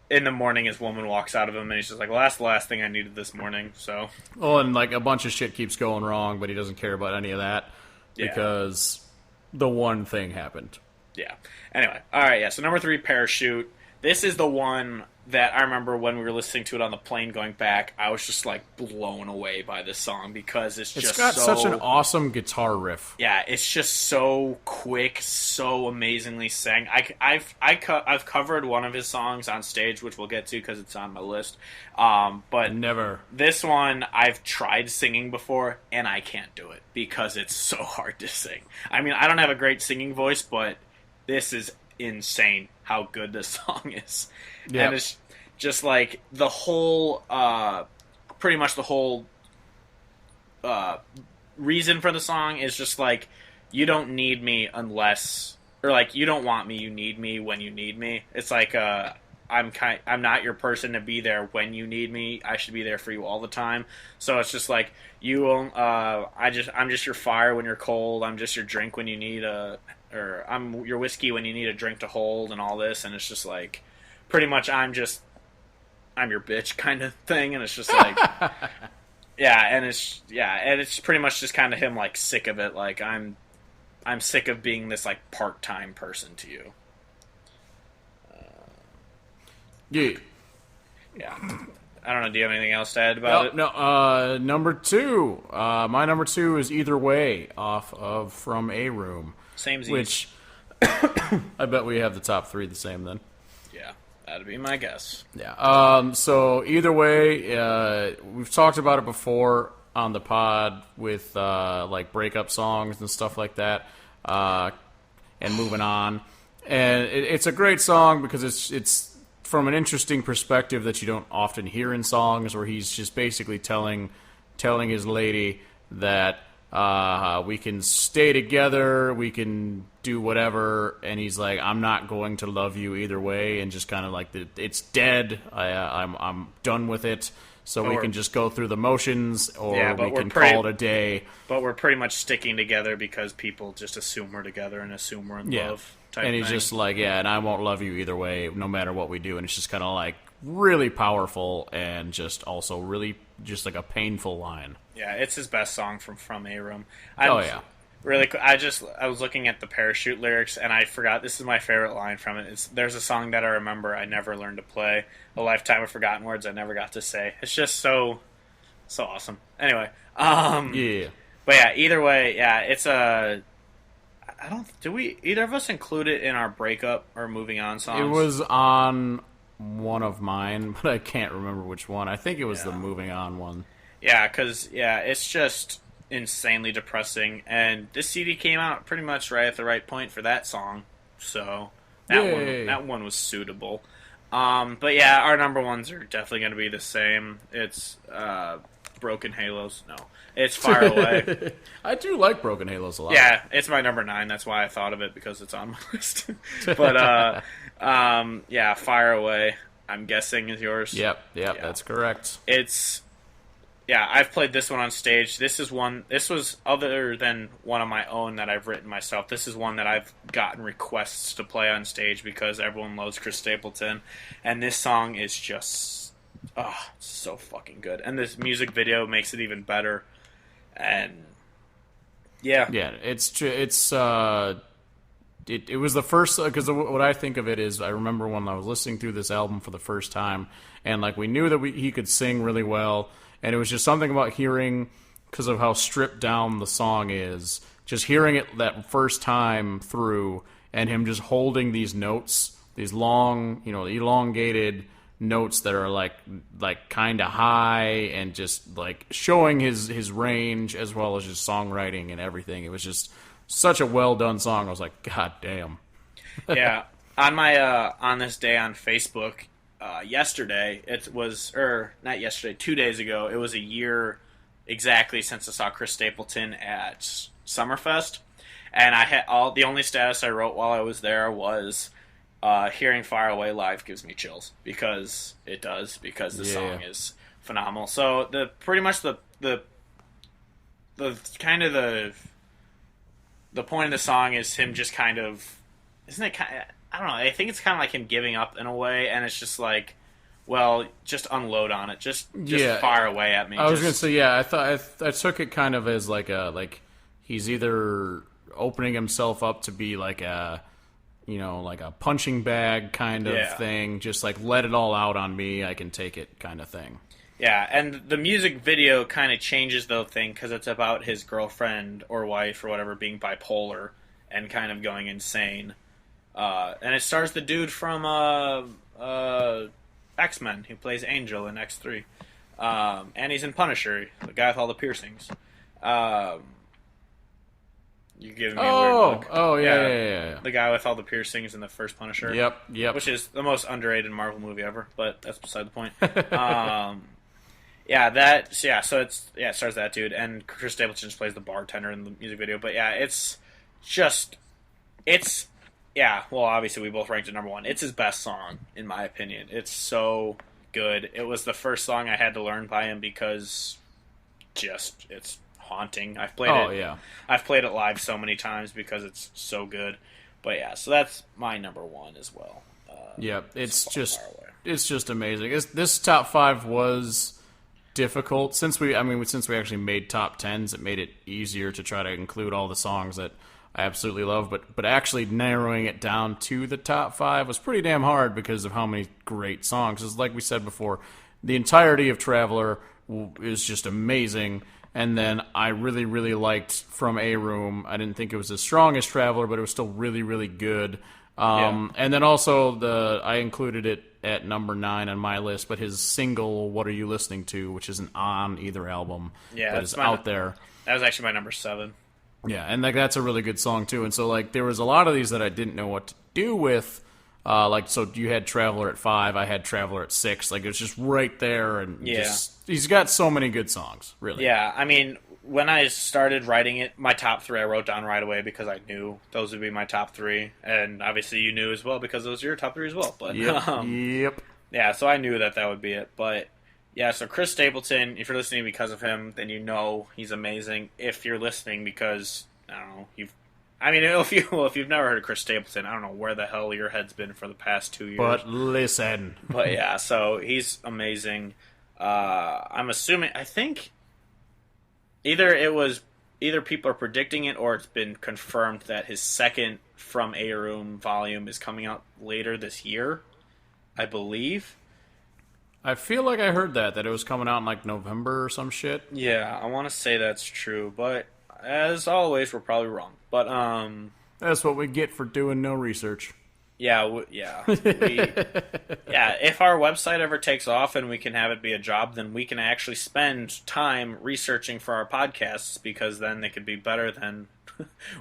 in the morning his woman walks out of him, and he's just like, well, that's the last thing I needed this morning, so. Oh, and, like, a bunch of shit keeps going wrong, but he doesn't care about any of that, because the one thing happened. Yeah. Anyway, alright, yeah, so number 3, Parachute. This is the one that I remember when we were listening to it on the plane going back, I was just, like, blown away by this song because it's got such an awesome guitar riff. Yeah, it's just so quick, so amazingly sang. I've covered one of his songs on stage, which we'll get to because it's on my list. But never. This one, I've tried singing before, and I can't do it because it's so hard to sing. I mean, I don't have a great singing voice, but this is insane how good this song is. Yep. And it's just like the whole pretty much the whole reason for the song is just like, you don't need me unless, or like, you don't want me, you need me when you need me. It's like I'm not your person to be there when you need me. I should be there for you all the time. So it's just like I'm just your fire when you're cold. I'm just your drink when you need or I'm your whiskey when you need a drink to hold, and all this. And it's just like pretty much I'm your bitch kind of thing. And it's just like and it's pretty much just kind of him like sick of it. Like I'm sick of being this like part-time person to you. Yeah. I don't know. Do you have anything else to add about it? No. Number 2. My number 2 is Either Way off of From a Room. Same. Which I bet we have the top 3 the same then. Yeah, that'd be my guess. Yeah. So Either Way, we've talked about it before on the pod with like breakup songs and stuff like that, and moving on. And it's a great song because it's from an interesting perspective that you don't often hear in songs, where he's just basically telling his lady that we can stay together, we can do whatever, and he's like, I'm not going to love you either way, and just kind of like it's dead. I'm done with it. So we can just go through the motions, or we can call it a day. But we're pretty much sticking together because people just assume we're together and assume we're in love. And he's just like, and I won't love you either way, no matter what we do. And it's just kind of like really powerful and just also really just like a painful line. Yeah, it's his best song from A Room. Really, I was looking at the Parachute lyrics, and I forgot, this is my favorite line from it. There's a song that I remember I never learned to play, a lifetime of forgotten words I never got to say. It's just so awesome. Anyway, but yeah, either way, yeah, it's do we either of us include it in our breakup or moving on songs? It was on one of mine, but I can't remember which one. I think it was the moving on one. Yeah, because it's just insanely depressing, and this CD came out pretty much right at the right point for that song, so that one was suitable. But yeah, our number ones are definitely going to be the same. It's Broken Halos. No, it's Fire Away. I do like Broken Halos a lot. Yeah, it's my number 9. That's why I thought of it, because it's on my list. But yeah, Fire Away, I'm guessing, is yours. Yep, that's correct. Yeah, I've played this one on stage. This was, other than one of my own that I've written myself, this is one that I've gotten requests to play on stage because everyone loves Chris Stapleton. And this song is just, so fucking good. And this music video makes it even better. And, yeah. Yeah, it was the first, because what I think of it is, I remember when I was listening through this album for the first time, and like we knew that he could sing really well. And it was just something about hearing, because of how stripped down the song is, just hearing it that first time through, and him just holding these notes, these long, elongated notes that are like kind of high, and just like showing his range as well as his songwriting and everything. It was just such a well done song. I was like, God damn. Yeah, on my on this day on Facebook. Yesterday, not yesterday, 2 days ago, it was a year exactly since I saw Chris Stapleton at Summerfest, and I had the only status I wrote while I was there was hearing Fire Away live gives me chills, because it does, because the song is phenomenal. So the kind of the point of the song is him just kind of, isn't it kind of, I don't know, I think it's kind of like him giving up in a way, and it's just like, well, just unload on it. Just fire away at me. I was going to say, I took it kind of as like he's either opening himself up to be like a punching bag kind of thing, just like let it all out on me, I can take it kind of thing. Yeah, and the music video kind of changes the thing, because it's about his girlfriend or wife or whatever being bipolar and kind of going insane. And it stars the dude from X-Men who plays Angel in X3. And he's in Punisher, the guy with all the piercings. You're giving me a weird look. Oh, yeah. The guy with all the piercings in the first Punisher. Yep. Which is the most underrated Marvel movie ever, but that's beside the point. So it stars that dude, and Chris Stapleton just plays the bartender in the music video. But yeah, it's Yeah, well, obviously we both ranked it number one. It's his best song, in my opinion. It's so good. It was the first song I had to learn by him because it's haunting. Yeah. I've played it live so many times because it's so good. But yeah, so that's my number one as well. Yeah, it's just amazing. This top five was difficult since we actually made top tens. It made it easier to try to include all the songs that I absolutely love. But actually narrowing it down to the top five was pretty damn hard because of how many great songs. Because like we said before, the entirety of Traveler is just amazing. And then I really, really liked From A Room. I didn't think it was as strong as Traveler, but it was still really, really good. And then also I included it at number 9 on my list, but his single "What Are You Listening To," which isn't on either album, but is out there. That was actually my number 7. Yeah, and like that's a really good song too. And so like there was a lot of these that I didn't know what to do with. So you had Traveler at 5, I had Traveler at 6. Like it was just right there, and he's got so many good songs, really. Yeah, I mean, when I started writing it, my top 3 I wrote down right away because I knew those would be my top 3, and obviously you knew as well because those are your top 3 as well. But yep. Yeah, so I knew that would be it. But yeah, so Chris Stapleton, if you're listening because of him, then you know he's amazing. If you're listening because I don't know, if you've never heard of Chris Stapleton, I don't know where the hell your head's been for the past 2 years. But listen. But yeah, so he's amazing. I'm assuming, I think either people are predicting it or it's been confirmed that his second From A Room volume is coming out later this year, I believe. I feel like I heard that it was coming out in like November or some shit. Yeah, I want to say that's true, but as always, we're probably wrong. But that's what we get for doing no research. Yeah. If our website ever takes off and we can have it be a job, then we can actually spend time researching for our podcasts because then they could be better than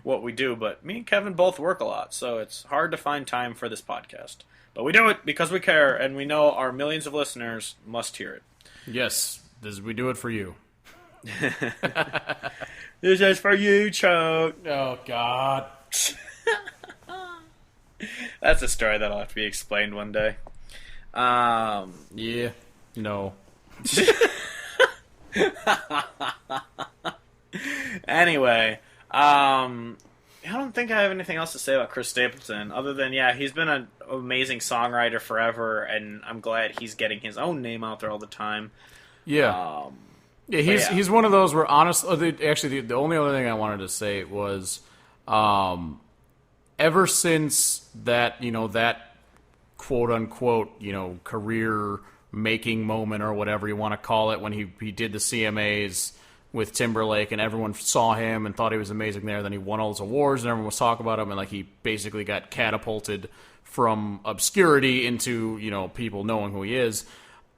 what we do. But me and Kevin both work a lot, so it's hard to find time for this podcast. But we do it because we care, and we know our millions of listeners must hear it. Yes, we do it for you. This is for you, Chuck. Oh, God. That's a story that'll have to be explained one day. Yeah. No. Anyway, I don't think I have anything else to say about Chris Stapleton other than, he's been an amazing songwriter forever, and I'm glad he's getting his own name out there all the time. Yeah. He's one of those where actually the only other thing I wanted to say was ever since that, that quote unquote, career making moment or whatever you want to call it when he did the CMAs with Timberlake and everyone saw him and thought he was amazing there, then he won all those awards and everyone was talking about him and like he basically got catapulted from obscurity into, people knowing who he is.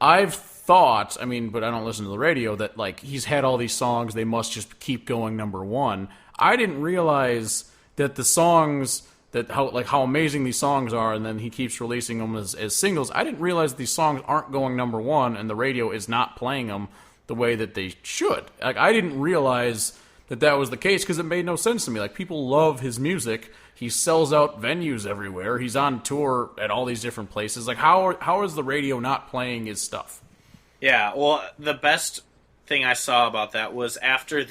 I've thought, but I don't listen to the radio, that like he's had all these songs, they must just keep going number one. I didn't realize that the songs how amazing these songs are, and then he keeps releasing them as singles. I didn't realize these songs aren't going number one, and the radio is not playing them the way that they should. Like I didn't realize that was the case because it made no sense to me. Like people love his music. He sells out venues everywhere. He's on tour at all these different places. Like how is the radio not playing his stuff? Yeah, well, the best thing I saw about that was after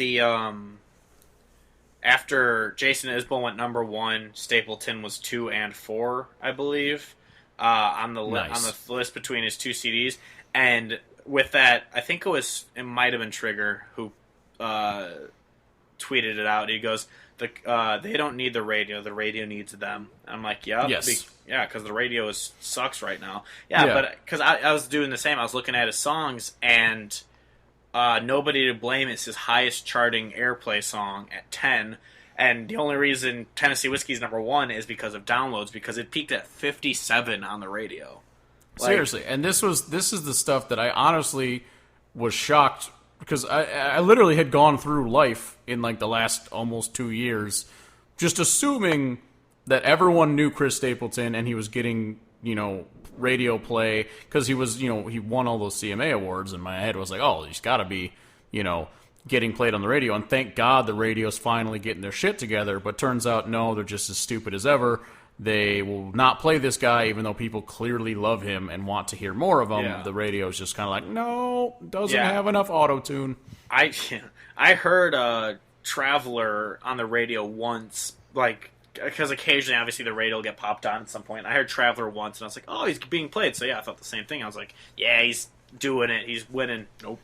Jason Isbell went number one, Stapleton was 2 and 4, I believe, on the list between his 2 CDs. And with that, I think it might have been Trigger who tweeted it out. He goes, they don't need the radio needs them. I'm like, yeah, yes. Because the radio sucks right now. But because I was doing the same. I was looking at his songs, and Nobody to Blame is his highest charting airplay song at 10. And the only reason Tennessee Whiskey's number 1 is because of downloads, because it peaked at 57 on the radio. Seriously, and this is the stuff that I honestly was shocked, because I literally had gone through life in like the last almost 2 years just assuming that everyone knew Chris Stapleton and he was getting, radio play because he was, he won all those CMA awards, and my head was like, oh, he's got to be, getting played on the radio, and thank God the radio's finally getting their shit together, but turns out, no, they're just as stupid as ever. they will not play this guy even though people clearly love him and want to hear more of him. Yeah. The radio is just kind of like, no, doesn't have enough auto-tune. I heard Traveler on the radio once, like, because occasionally, obviously, the radio will get popped on at some point. I heard Traveler once, and I was like, oh, he's being played. So, yeah, I thought the same thing. I was like, yeah, he's doing it. He's winning. Nope.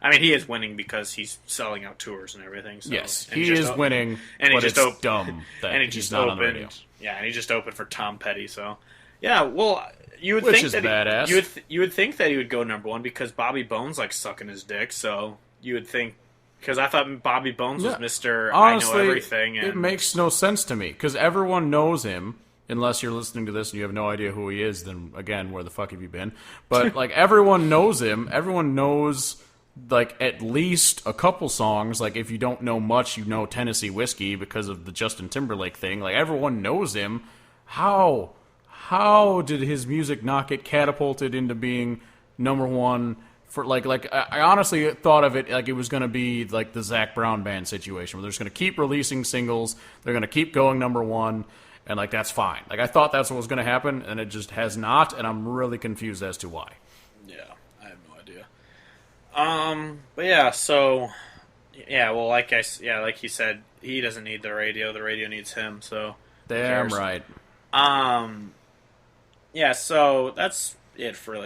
I mean, he is winning because he's selling out tours and everything. So. Yes, and he is winning, and but it's dumb that and he he's just not opened, on the radio. Yeah, and he just opened for Tom Petty. So, yeah, well, you would Which think is that badass. you would think that he would go number one because Bobby Bones likes sucking his dick. So you would think. Because I thought Bobby Bones was Mr. Honestly, I Know Everything. And it makes no sense to me. Because everyone knows him. Unless you're listening to this and you have no idea who he is, then, again, where the fuck have you been? But, like, everyone knows him. Everyone knows, like, at least a couple songs. Like, if you don't know much, you know Tennessee Whiskey because of the Justin Timberlake thing. Like, everyone knows him. How did his music not get catapulted into being number one? For I honestly thought of it like it was going to be like the Zac Brown Band situation, where they're just going to keep releasing singles, they're going to keep going number one, and like that's fine. Like I thought that's what was going to happen, and it just has not, and I'm really confused as to why. Yeah, I have no idea. But yeah, so yeah, well, like he said, he doesn't need the radio needs him. So damn right. Yeah, so that's it for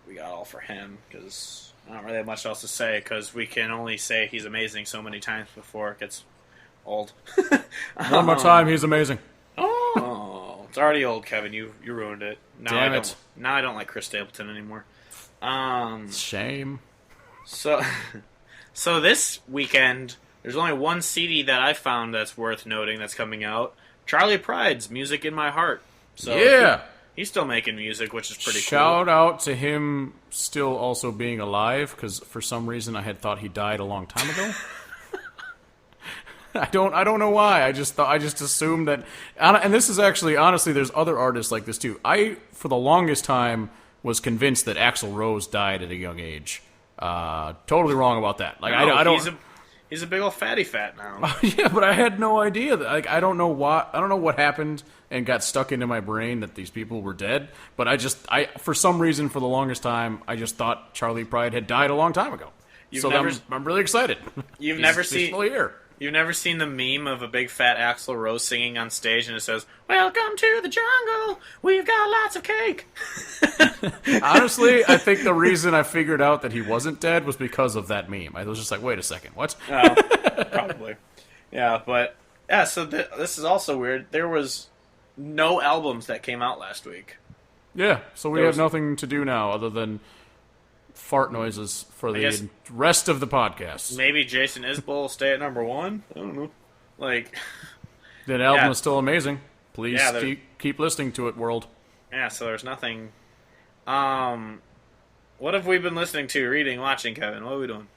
we got all for him because I don't really have much else to say because we can only say he's amazing so many times before it gets old. One more time, he's amazing. Oh, it's already old, Kevin. You ruined it. Damn it. Now I don't like Chris Stapleton anymore. Shame. So this weekend, there's only one CD that I found that's worth noting that's coming out. Charlie Pride's Music in My Heart. So yeah. He's still making music, which is pretty cool. Shout out to him still also being alive, because for some reason I had thought he died a long time ago. I don't know why. I just assumed that. And this is actually, honestly, there's other artists like this too. I, for the longest time, was convinced that Axl Rose died at a young age. Totally wrong about that. Like no, I don't. He's a big old fatty fat now. Yeah, but I had no idea that. Like I don't know what happened and got stuck into my brain that these people were dead. But I for some reason for the longest time I just thought Charlie Pride had died a long time ago. I'm really excited. You've he's never seen still here. You've never seen the meme of a big fat Axl Rose singing on stage and it says, "Welcome to the jungle. We've got lots of cake." Honestly, I think the reason I figured out that he wasn't dead was because of that meme. I was just like, wait a second, what? Probably. Yeah, but yeah, so this is also weird. There was no albums that came out last week. Yeah, so we have nothing to do now other than fart noises for the rest of the podcast. Maybe Jason Isbell will stay at number one. I don't know. Like, that album is still amazing. Please keep listening to it, world. Yeah, so there's nothing. What have we been listening to, reading, watching, Kevin? What are we doing?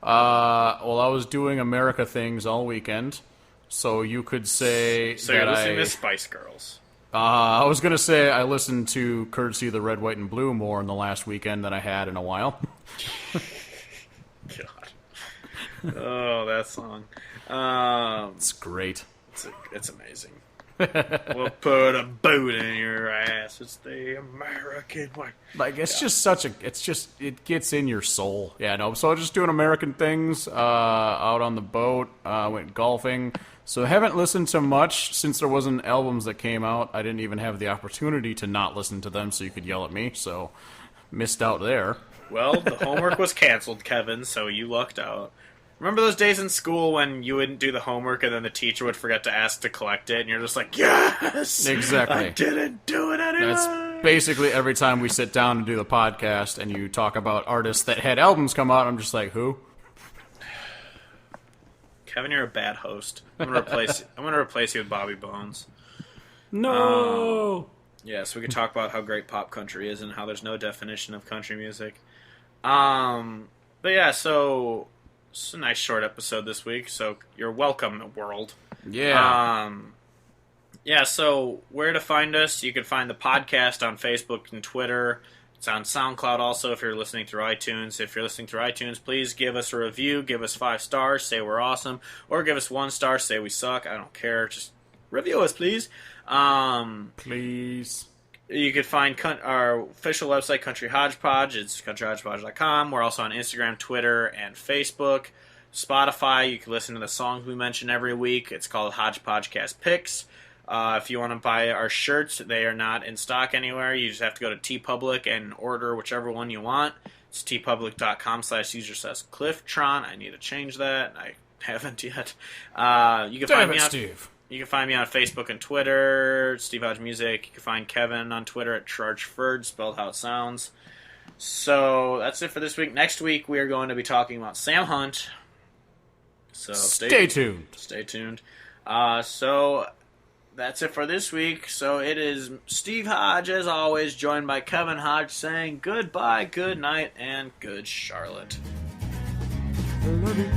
Well, I was doing America things all weekend, so you could say so you're listening to Spice Girls. I was going to say I listened to Courtesy of the Red, White, and Blue more in the last weekend than I had in a while. God. Oh, that song. It's great. It's amazing. We'll put a boot in your ass. It's the American way. Like, it's just it gets in your soul. Yeah, no, so I was just doing American things, out on the boat, went golfing. So I haven't listened to much since there wasn't albums that came out. I didn't even have the opportunity to not listen to them so you could yell at me, so missed out there. Well, the homework was canceled, Kevin, so you lucked out. Remember those days in school when you wouldn't do the homework and then the teacher would forget to ask to collect it and you're just like, yes! Exactly. I didn't do it anyway! That's basically every time we sit down and do the podcast and you talk about artists that had albums come out, I'm just like, who? Kevin, you're a bad host. I'm gonna replace you with Bobby Bones. No! Yeah, so we can talk about how great pop country is and how there's no definition of country music. But yeah, so it's a nice short episode this week, so you're welcome, world. Yeah. Yeah, so where to find us? You can find the podcast on Facebook and Twitter. It's on SoundCloud also if you're listening through iTunes. If you're listening through iTunes, please give us a review. Give us 5 stars. Say we're awesome. Or give us 1 star. Say we suck. I don't care. Just review us, please. Please. You could find our official website, Country Hodgepodge. It's countryhodgepodge.com. We're also on Instagram, Twitter, and Facebook. Spotify, you can listen to the songs we mention every week. It's called Hodgepodgecast Picks. If you want to buy our shirts, they are not in stock anywhere. You just have to go to TeePublic and order whichever one you want. It's tpublic.com/user/Clifftron. I need to change that. I haven't yet. You can find me on Steve. You can find me on Facebook and Twitter, Steve Hodge Music. You can find Kevin on Twitter at Chargeford, spelled how it sounds. So that's it for this week. Next week, we are going to be talking about Sam Hunt. So stay tuned. Stay tuned. So that's it for this week. So it is Steve Hodge, as always, joined by Kevin Hodge, saying goodbye, good night, and good Charlotte. I love you.